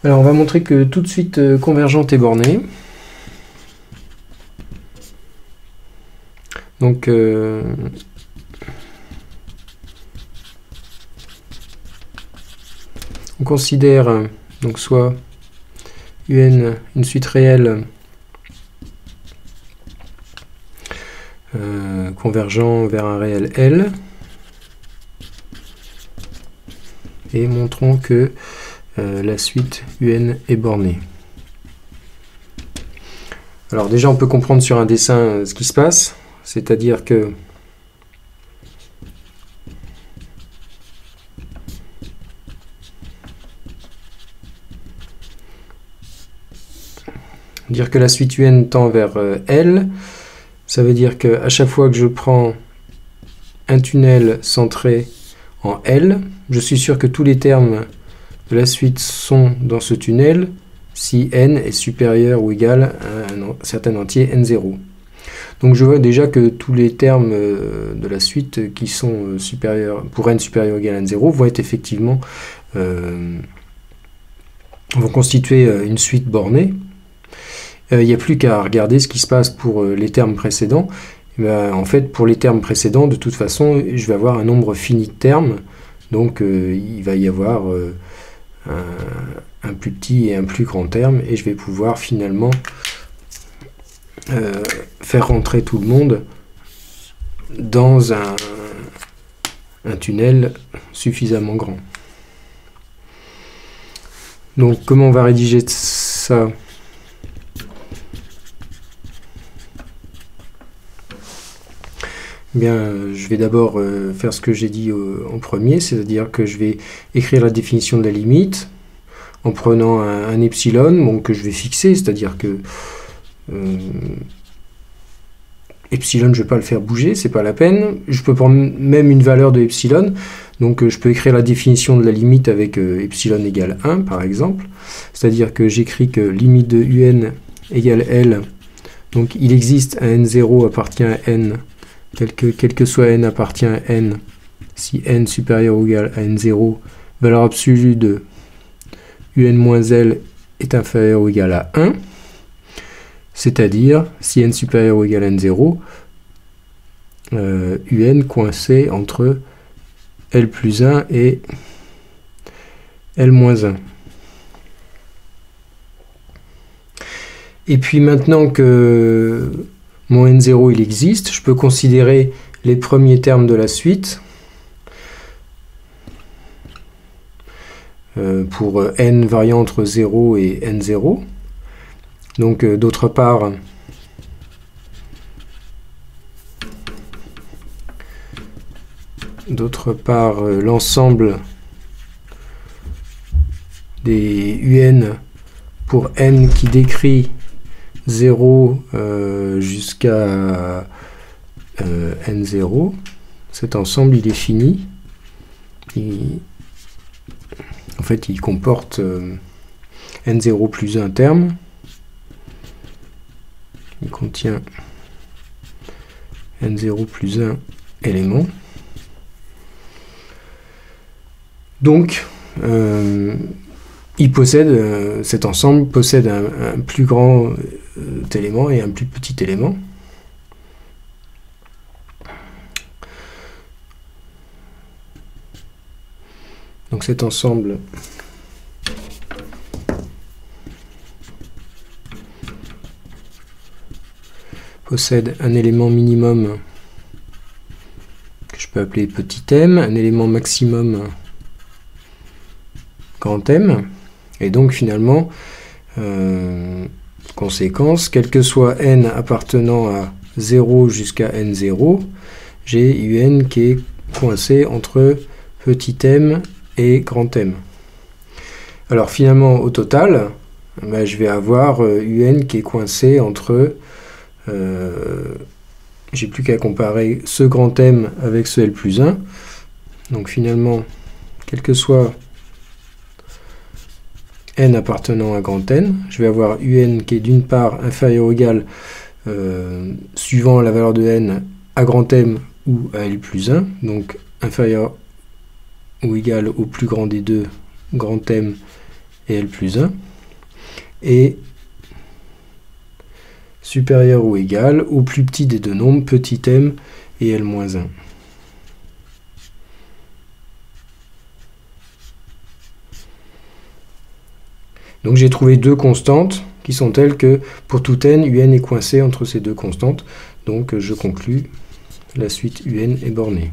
Alors on va montrer que tout de suite convergente est bornée. Donc on considère donc soit UN une suite réelle convergent vers un réel L, et montrons que la suite UN est bornée. Alors déjà on peut comprendre sur un dessin ce qui se passe, c'est-à-dire que la suite UN tend vers L, ça veut dire qu'à chaque fois que je prends un tunnel centré en L, je suis sûr que tous les termes de la suite sont dans ce tunnel si n est supérieur ou égal à un certain entier n0. Donc je vois déjà que tous les termes de la suite qui sont supérieurs, pour n supérieur ou égal à n0 vont être effectivement vont constituer une suite bornée. Il n'y a plus qu'à regarder ce qui se passe pour les termes précédents. En fait, pour les termes précédents, de toute façon, je vais avoir un nombre fini de termes. Donc, il va y avoir un plus petit et un plus grand terme. Et je vais pouvoir finalement faire rentrer tout le monde dans un tunnel suffisamment grand. Donc, comment on va rédiger ça ? Bien, je vais d'abord faire ce que j'ai dit en premier, c'est-à-dire que je vais écrire la définition de la limite en prenant un epsilon que je vais fixer, c'est-à-dire que epsilon, je ne vais pas le faire bouger, c'est pas la peine. Je peux prendre même une valeur de epsilon, donc je peux écrire la définition de la limite avec epsilon égale 1 par exemple, c'est-à-dire que j'écris que limite de un égale L, donc il existe un n0 appartient à n, quel que soit n appartient à n, si n supérieur ou égal à n0, valeur absolue de un-L est inférieur ou égal à 1, c'est-à-dire si n supérieur ou égal à n0, un coincé entre L plus 1 et L moins 1. Et puis maintenant que mon n0 il existe, je peux considérer les premiers termes de la suite pour n variant entre 0 et n0. Donc d'autre part, l'ensemble des un pour n qui décrit 0 jusqu'à n0, cet ensemble il est fini. En fait, il comporte n0 plus 1 terme. Il contient n0 plus 1 élément. Donc, cet ensemble possède un plus grand élément et un plus petit élément. Donc cet ensemble possède un élément minimum que je peux appeler petit m, un élément maximum grand m, et donc finalement, conséquence, quel que soit n appartenant à 0 jusqu'à n0, j'ai un qui est coincé entre petit m et grand M. Alors finalement, au total, je vais avoir un qui est coincé entre... j'ai plus qu'à comparer ce grand M avec ce L plus 1. Donc finalement, quel que soit n appartenant à grand N, je vais avoir un qui est d'une part inférieur ou égal, suivant la valeur de n, à grand M ou à L plus 1, donc inférieur ou égal au plus grand des deux, grand M et L plus 1, et supérieur ou égal au plus petit des deux nombres, petit m et L moins 1. Donc j'ai trouvé deux constantes qui sont telles que pour tout n, un est coincé entre ces deux constantes. Donc je conclus, la suite un est bornée.